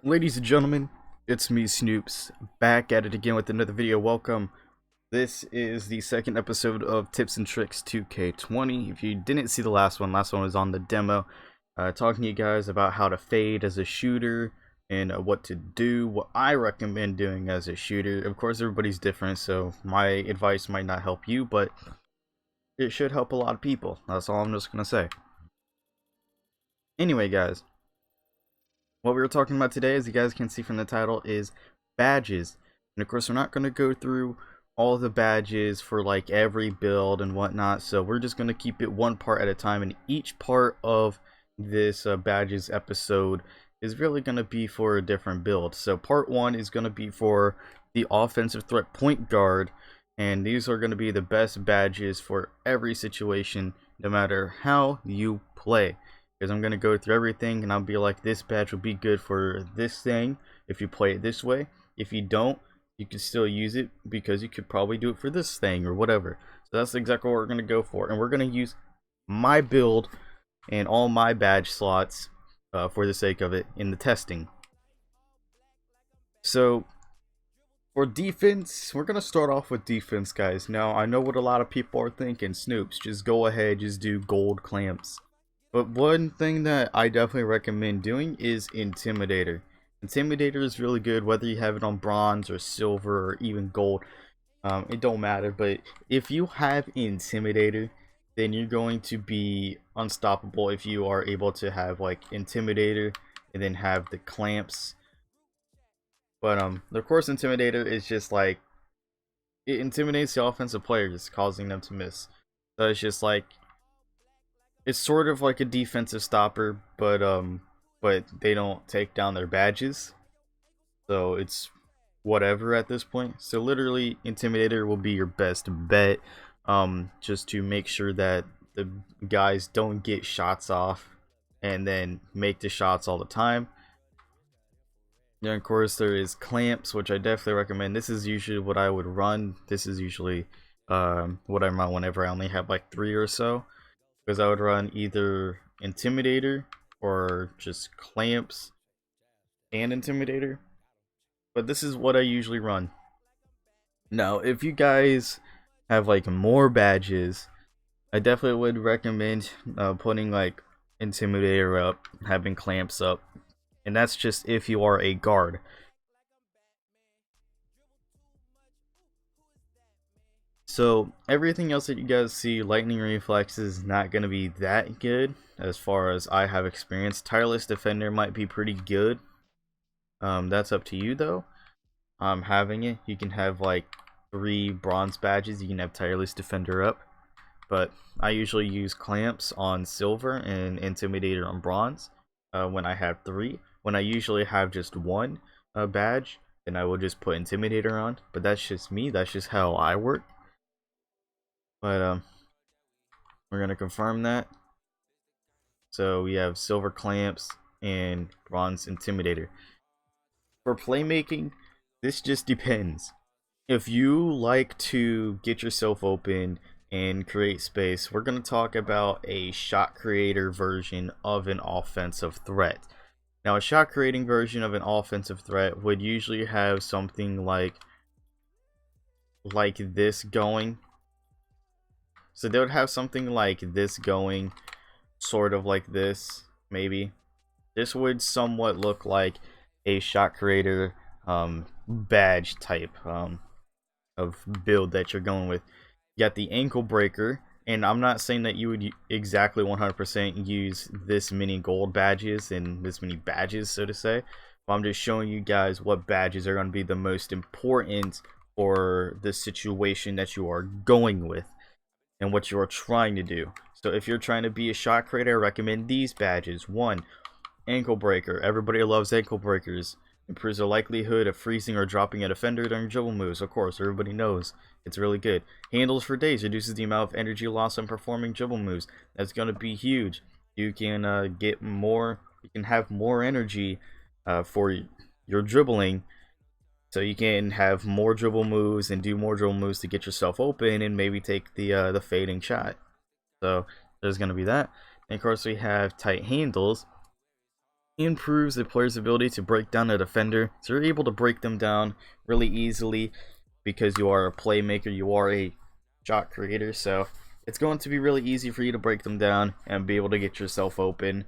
Ladies and gentlemen, it's me, Snoops, back at it again with another video. Welcome. This is the second episode of Tips and Tricks 2K20. If you didn't see the last one was on the demo, talking to you guys about how to fade as a shooter and what to do, what I recommend doing as a shooter. Of course, everybody's different, so my advice might not help you, but it should help a lot of people. That's all I'm just gonna say. Anyway, guys. What we were talking about today, as you guys can see from the title, is badges. And of course, we're not going to go through all the badges for like every build and whatnot. So we're just going to keep it one part at a time. And each part of this badges episode is really going to be for a different build. So part one is going to be for the offensive threat point guard. And these are going to be the best badges for every situation, no matter how you play. Because I'm going to go through everything and I'll be like, this badge will be good for this thing if you play it this way. If you don't, you can still use it because you could probably do it for this thing or whatever. So that's exactly what we're going to go for. And we're going to use my build and all my badge slots for the sake of it in the testing. So for defense, we're going to start off with defense, guys. Now, I know what a lot of people are thinking. Snoops, just go ahead, just do gold clamps. But one thing that I definitely recommend doing is Intimidator. Intimidator is really good whether you have it on bronze or silver or even gold. It don't matter, but if you have Intimidator, then you're going to be unstoppable if you are able to have like Intimidator and then have the clamps. But of course, Intimidator is just like, it intimidates the offensive players, causing them to miss. So it's just like, it's sort of like a defensive stopper, but they don't take down their badges, so it's whatever at this point. So literally, Intimidator will be your best bet, just to make sure that the guys don't get shots off and then make the shots all the time. Then of course there is clamps, which I definitely recommend. This is usually what I would run. This is usually what I run whenever I only have like 3 or so. Because I would run either Intimidator or just clamps and Intimidator. But this is what I usually run. Now, if you guys have like more badges, I definitely would recommend putting like Intimidator up, having clamps up. And that's just if you are a guard. So everything else that you guys see, lightning reflex is not going to be that good as far as I have experience. Tireless defender might be pretty good. That's up to you though. Having it, you can have like 3 bronze badges. You can have tireless defender up, but I usually use clamps on silver and intimidator on bronze. When I have 3, when I usually have just 1 badge, then I will just put intimidator on. But that's just me. That's just how I work. But we're gonna confirm that. So we have silver clamps and bronze intimidator. For playmaking, this just depends. If you like to get yourself open and create space, we're gonna talk about a shot creator version of an offensive threat. Now, a shot creating version of an offensive threat would usually have something like this going. So they would have something like this going, sort of like this, maybe. This would somewhat look like a shot creator badge type of build that you're going with. You got the ankle breaker, and I'm not saying that you would exactly 100% use this many gold badges and this many badges, so to say. But I'm just showing you guys what badges are going to be the most important for the situation that you are going with and what you are trying to do. So if you're trying to be a shot creator, I recommend these badges. 1, ankle breaker. Everybody loves ankle breakers. Improves the likelihood of freezing or dropping a defender during dribble moves. Of course, everybody knows it's really good. Handles for days. Reduces the amount of energy lost when performing dribble moves. That's going to be huge. You can get more. You can have more energy for your dribbling. So you can have more dribble moves and do more dribble moves to get yourself open and maybe take the fading shot. So there's going to be that. And of course we have tight handles. improves the player's ability to break down a defender. So you're able to break them down really easily because you are a playmaker, you are a shot creator. So it's going to be really easy for you to break them down and be able to get yourself open.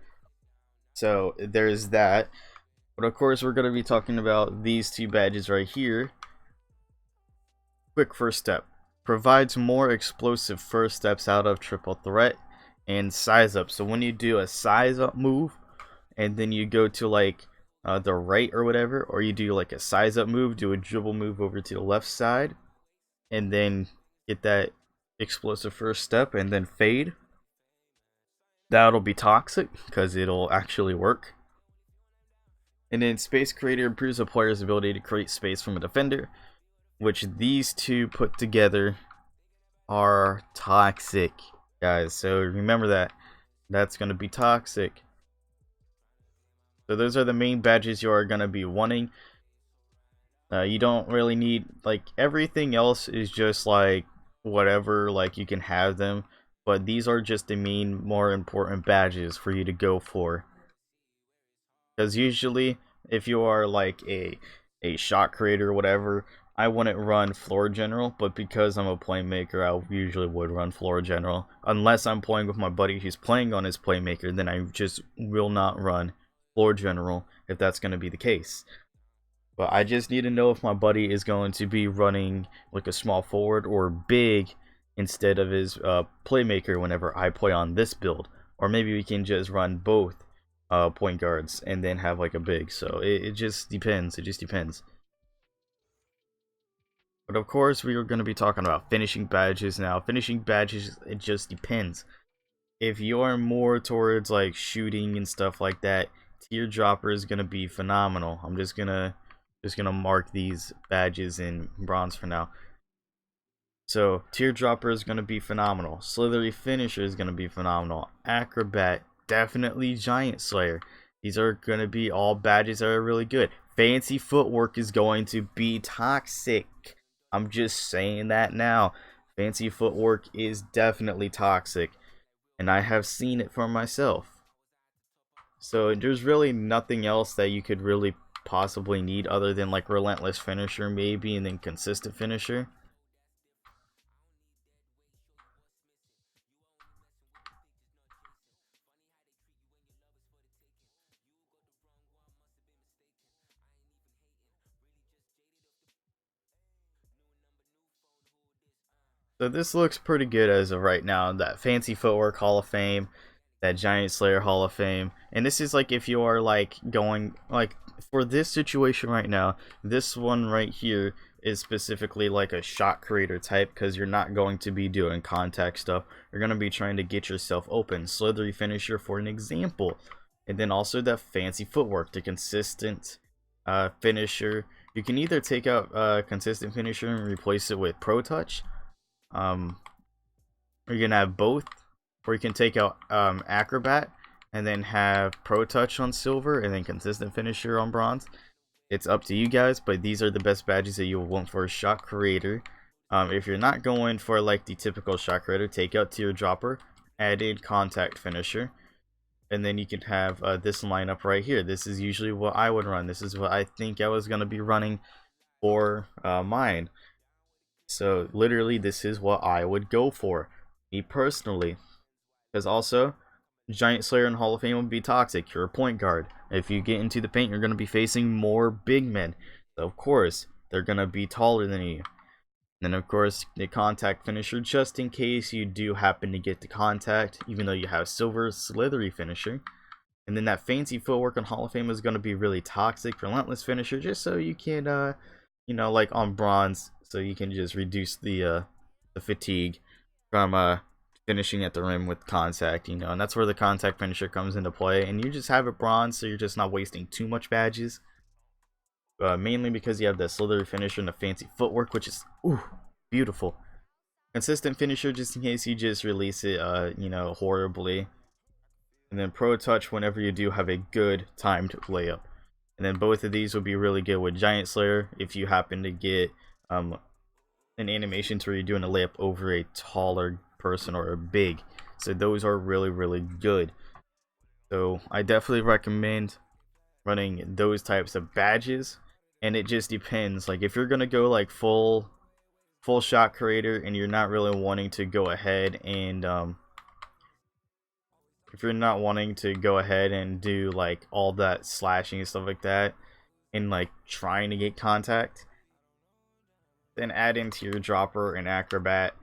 So there's that. But of course, we're going to be talking about these two badges right here. Quick first step. Provides more explosive first steps out of triple threat and size up. So when you do a size up move and then you go to like the right or whatever, or you do like a size up move, do a dribble move over to the left side and then get that explosive first step and then fade, that'll be toxic because it'll actually work. And then Space Creator improves a player's ability to create space from a defender, which these two put together are toxic, guys. So remember that. That's going to be toxic. So those are the main badges you are going to be wanting. You don't really need, like, everything else is just like whatever, like you can have them. But these are just the main, more important badges for you to go for. Because usually, if you are like a shot creator or whatever, I wouldn't run floor general, but because I'm a playmaker, I usually would run floor general. Unless I'm playing with my buddy who's playing on his playmaker, then I just will not run floor general if that's going to be the case. But I just need to know if my buddy is going to be running like a small forward or big instead of his playmaker whenever I play on this build. Or maybe we can just run both point guards and then have like a big. So it just depends. It just depends. But of course, we are going to be talking about finishing badges now. Finishing badges, it just depends. If you're more towards like shooting and stuff like that, teardropper is going to be phenomenal. I'm just gonna mark these badges in bronze for now. So teardropper is going to be phenomenal. Slithery finisher is going to be phenomenal. Acrobat, definitely giant slayer. These are going to be all badges that are really good. Fancy footwork is going to be toxic. I'm just saying that now. Fancy footwork is definitely toxic, and I have seen it for myself. So there's really nothing else that you could really possibly need other than like relentless finisher maybe, and then consistent finisher. So this looks pretty good as of right now. That Fancy Footwork Hall of Fame, that Giant Slayer Hall of Fame. And this is like if you are like going, like for this situation right now, this one right here is specifically like a shot creator type because you're not going to be doing contact stuff. You're going to be trying to get yourself open. Slithery finisher for an example. And then also that Fancy Footwork, the consistent finisher. You can either take out consistent finisher and replace it with Pro Touch. You can have both, or you can take out Acrobat and then have Pro Touch on silver and then consistent finisher on bronze. It's up to you guys, but these are the best badges that you'll want for a shot creator. If you're not going for like the typical shot creator, take out teardropper, add in contact finisher, and then you can have this lineup right here. This is usually what I would run. This is what I think I was going to be running for mine. So literally this is what I would go for, me personally. Because also, Giant Slayer and Hall of Fame would be toxic. You're a point guard. If you get into the paint, you're going to be facing more big men. So of course, they're going to be taller than you. And then of course, the contact finisher, just in case you do happen to get the contact, even though you have silver slithery finisher. And then that Fancy Footwork on Hall of Fame is going to be really toxic. Relentless finisher, just so you can, you know, like on bronze, so you can just reduce the fatigue from finishing at the rim with contact, you know, and that's where the contact finisher comes into play. And you just have it bronze, so you're just not wasting too much badges. Mainly because you have the slithery finisher and the Fancy Footwork, which is beautiful. Consistent finisher, just in case you just release it, you know, horribly. And then Pro Touch whenever you do have a good timed layup. And then both of these will be really good with Giant Slayer if you happen to get an animation to where you're doing a layup over a taller person or a big. So those are really, really good. So I definitely recommend running those types of badges. And it just depends. Like if you're gonna go like full shot creator and you're not really wanting to go ahead and if you're not wanting to go ahead and do like all that slashing and stuff like that and like trying to get contact, then add in teardropper and acrobat.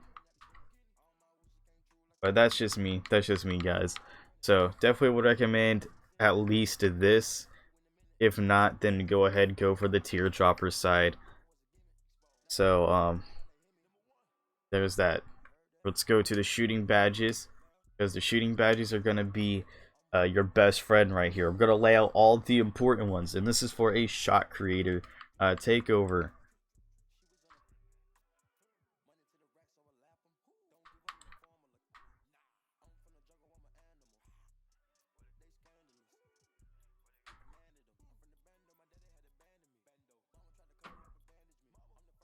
But that's just me guys. So definitely would recommend at least this. If not, then go ahead, go for the teardropper side. So there's that. Let's go to the shooting badges, because the shooting badges are going to be your best friend right here. I'm going to lay out all the important ones, and this is for a shot creator takeover.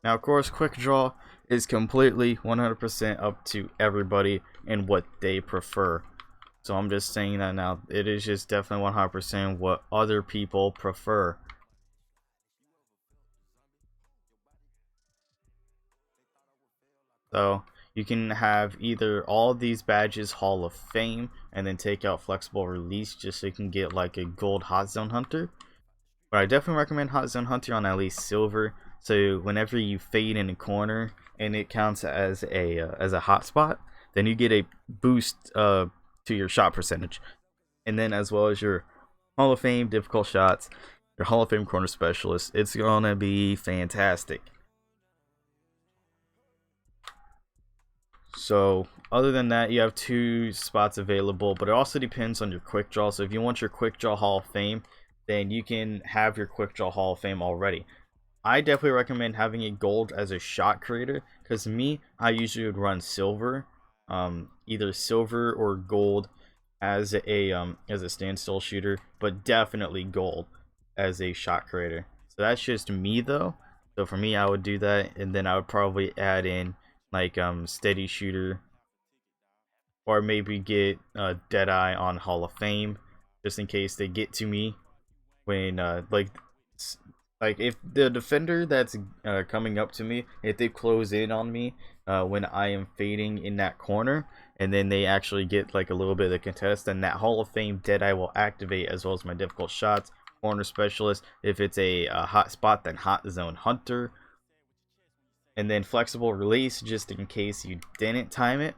Now, of course, quick draw is completely 100% up to everybody and what they prefer. So I'm just saying that now. It is just definitely 100% what other people prefer. So you can have either all of these badges Hall of Fame and then take out flexible release just so you can get like a gold hot zone hunter. But I definitely recommend hot zone hunter on at least silver. So whenever you fade in a corner and it counts as a hot spot, then you get a boost to your shot percentage. And then as well as your Hall of Fame difficult shots, your Hall of Fame corner specialist, it's gonna be fantastic. So other than that, you have 2 spots available, but it also depends on your quick draw. So if you want your quick draw Hall of Fame, then you can have your quick draw Hall of Fame already. I definitely recommend having a gold as a shot creator, because I usually would run silver, either silver or gold as a standstill shooter, but definitely gold as a shot creator. So that's just me though. So for me, I would do that, and then I would probably add in like steady shooter, or maybe get Deadeye on Hall of Fame, just in case they get to me when like if the defender that's coming up to me, if they close in on me when I am fading in that corner, and then they actually get like a little bit of the contest, then that Hall of Fame Deadeye will activate, as well as my difficult shots, corner specialist. If it's a hot spot, then hot zone hunter, and then flexible release just in case you didn't time it.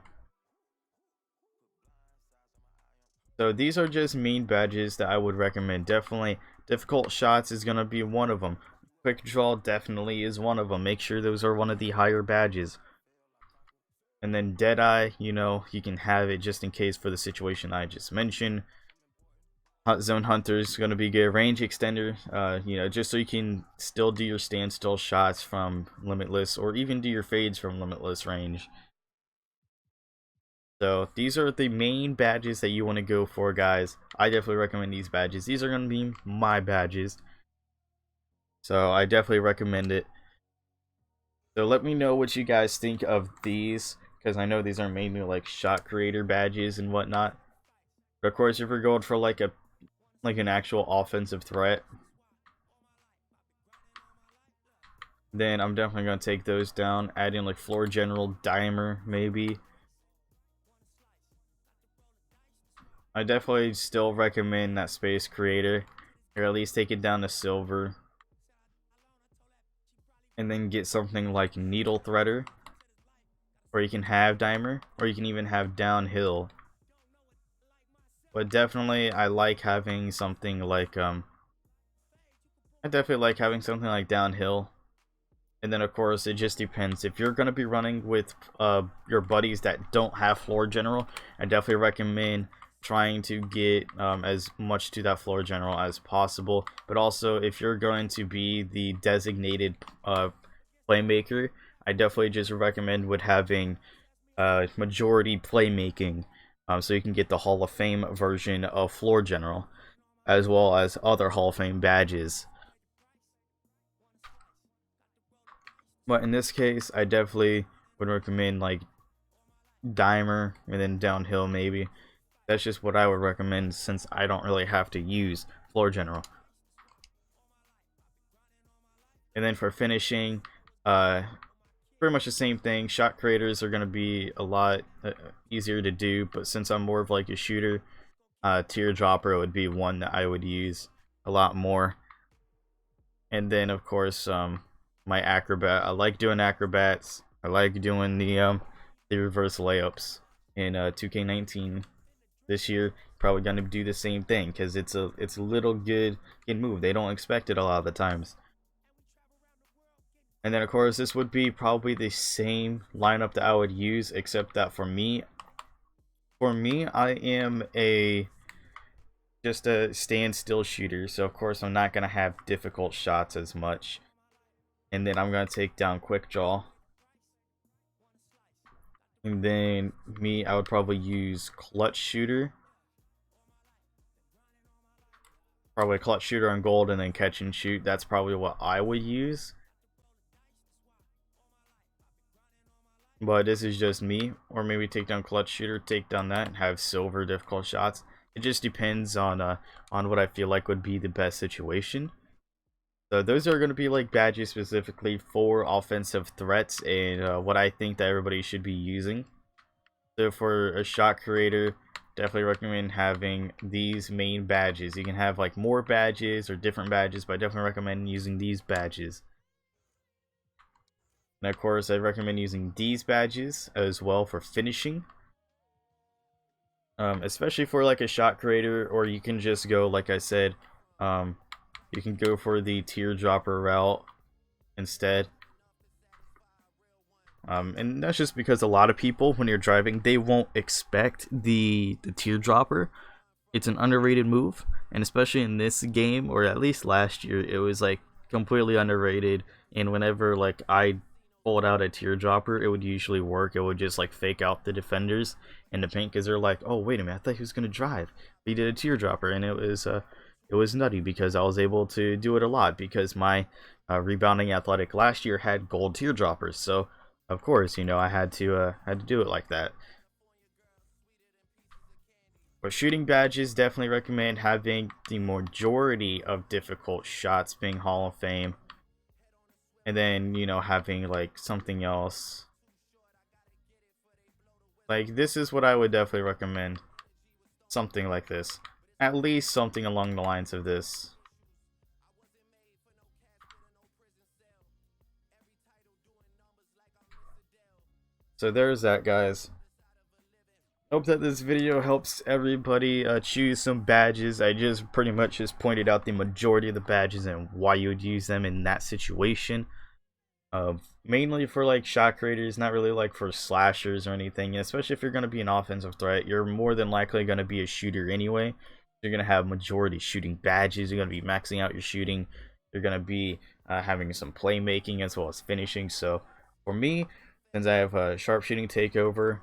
So these are just main badges that I would recommend. Definitely difficult shots is going to be one of them. Quick draw definitely is one of them. Make sure those are one of the higher badges. And then Deadeye, you know, you can have it just in case for the situation I just mentioned. Hot Zone Hunter is going to be good. Range Extender, you know, just so you can still do your standstill shots from Limitless, or even do your fades from Limitless range. So these are the main badges that you want to go for, guys. I definitely recommend these badges. These are going to be my badges, so I definitely recommend it. So let me know what you guys think of these, because I know these are mainly like shot creator badges and whatnot. But of course, if you're going for like an actual offensive threat, then I'm definitely going to take those down. Add in like floor general, dimer maybe. I definitely still recommend that space creator, or at least take it down to silver, and then get something like needle threader, or you can have dimer, or you can even have downhill. But definitely I like having something like downhill. And then of course it just depends. If you're gonna be running with your buddies that don't have floor general, I definitely recommend trying to get as much to that floor general as possible. But also, if you're going to be the designated playmaker, I definitely just recommend with having majority playmaking, so you can get the Hall of Fame version of floor general, as well as other Hall of Fame badges. But in this case, I definitely would recommend like dimer and then downhill maybe. That's just what I would recommend, since I don't really have to use floor general. And then for finishing, pretty much the same thing. Shot creators are going to be a lot easier to do, but since I'm more of like a shooter, teardropper would be one that I would use a lot more. And then of course my acrobat. I like doing acrobats. I like doing the reverse layups in 2K19 this year. Probably gonna do the same thing because it's a little good move. They don't expect it a lot of the times. And then of course this would be probably the same lineup that I would use, except that for me I am just a standstill shooter, so of course I'm not gonna have difficult shots as much. And then I'm gonna take down quick draw. And then I would probably use clutch shooter. Probably clutch shooter on gold and then catch and shoot. That's probably what I would use. But this is just me. Or maybe take down clutch shooter, take down that, and have silver difficult shots. It just depends on what I feel like would be the best situation. So those are going to be like badges specifically for offensive threats and what I think that everybody should be using. So for a shot creator, definitely recommend having these main badges. You can have like more badges or different badges, but I definitely recommend using these badges. And of course, I recommend using these badges as well for finishing. Especially for like a shot creator, or you can just go, like I said, you can go for the teardropper route instead. And that's just because a lot of people, when you're driving, they won't expect the teardropper. It's an underrated move, and especially in this game, or at least last year, it was like completely underrated. And whenever like I pulled out a teardropper, it would usually work. It would just like fake out the defenders in the paint because they're like, oh wait a minute, I thought he was gonna drive. He did a teardropper, and it was nutty because I was able to do it a lot because my rebounding athletic last year had gold teardroppers. So of course, you know, I had to do it like that. But shooting badges, definitely recommend having the majority of difficult shots being Hall of Fame. And then, you know, having like something else. Like this is what I would definitely recommend. Something like this. At least something along the lines of this. So there's that, guys. Hope that this video helps everybody choose some badges. I just pretty much just pointed out the majority of the badges and why you would use them in that situation. Mainly for like shot creators, not really like for slashers or anything. Especially if you're going to be an offensive threat, you're more than likely going to be a shooter anyway. You're going to have majority shooting badges. You're going to be maxing out your shooting. You're going to be having some playmaking as well as finishing. So for me, since I have a sharpshooting takeover,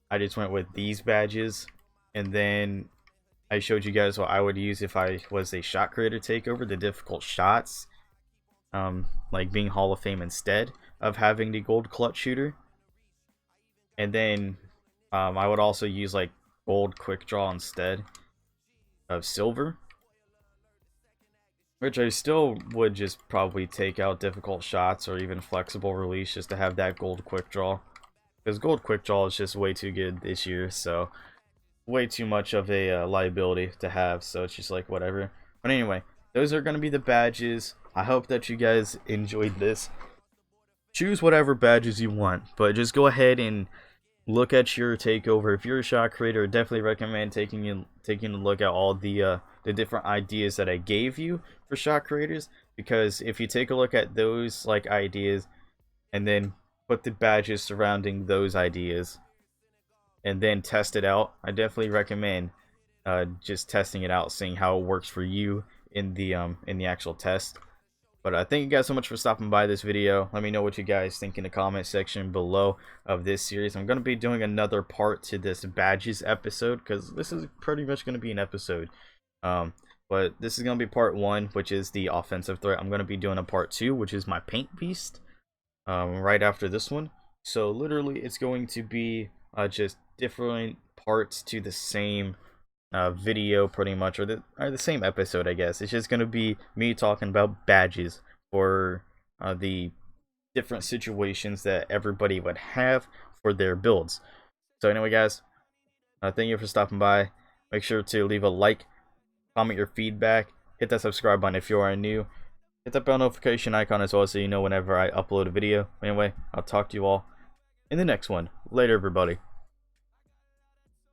I just went with these badges. And then I showed you guys what I would use if I was a shot creator takeover, the difficult shots. Like being Hall of Fame instead of having the gold clutch shooter. And then I would also use like gold quick draw instead of silver, which I still would just probably take out difficult shots or even flexible release just to have that gold quick draw, because gold quick draw is just way too good this year, so way too much of a liability to have, so it's just like whatever. But anyway, those are going to be the badges. I hope that you guys enjoyed this. Choose whatever badges you want, but just go ahead and look at your takeover. If you're a shot creator, I definitely recommend taking a look at all the different ideas that I gave you for shot creators, because if you take a look at those like ideas and then put the badges surrounding those ideas and then test it out, I definitely recommend just testing it out, seeing how it works for you in the actual test. But thank you guys so much for stopping by this video. Let me know what you guys think in the comment section below of this series. I'm going to be doing another part to this badges episode, because this is pretty much going to be an episode. But this is going to be part 1, which is the offensive threat. I'm going to be doing a part 2, which is my paint beast, right after this one. So literally it's going to be just different parts to the same video pretty much, or the same episode, I guess. It's just gonna be me talking about badges for the different situations that everybody would have for their builds. So anyway, guys, thank you for stopping by. Make sure to leave a like, comment your feedback, hit that subscribe button if you are new, hit that bell notification icon as well so you know whenever I upload a video. Anyway, I'll talk to you all in the next one. Later, everybody.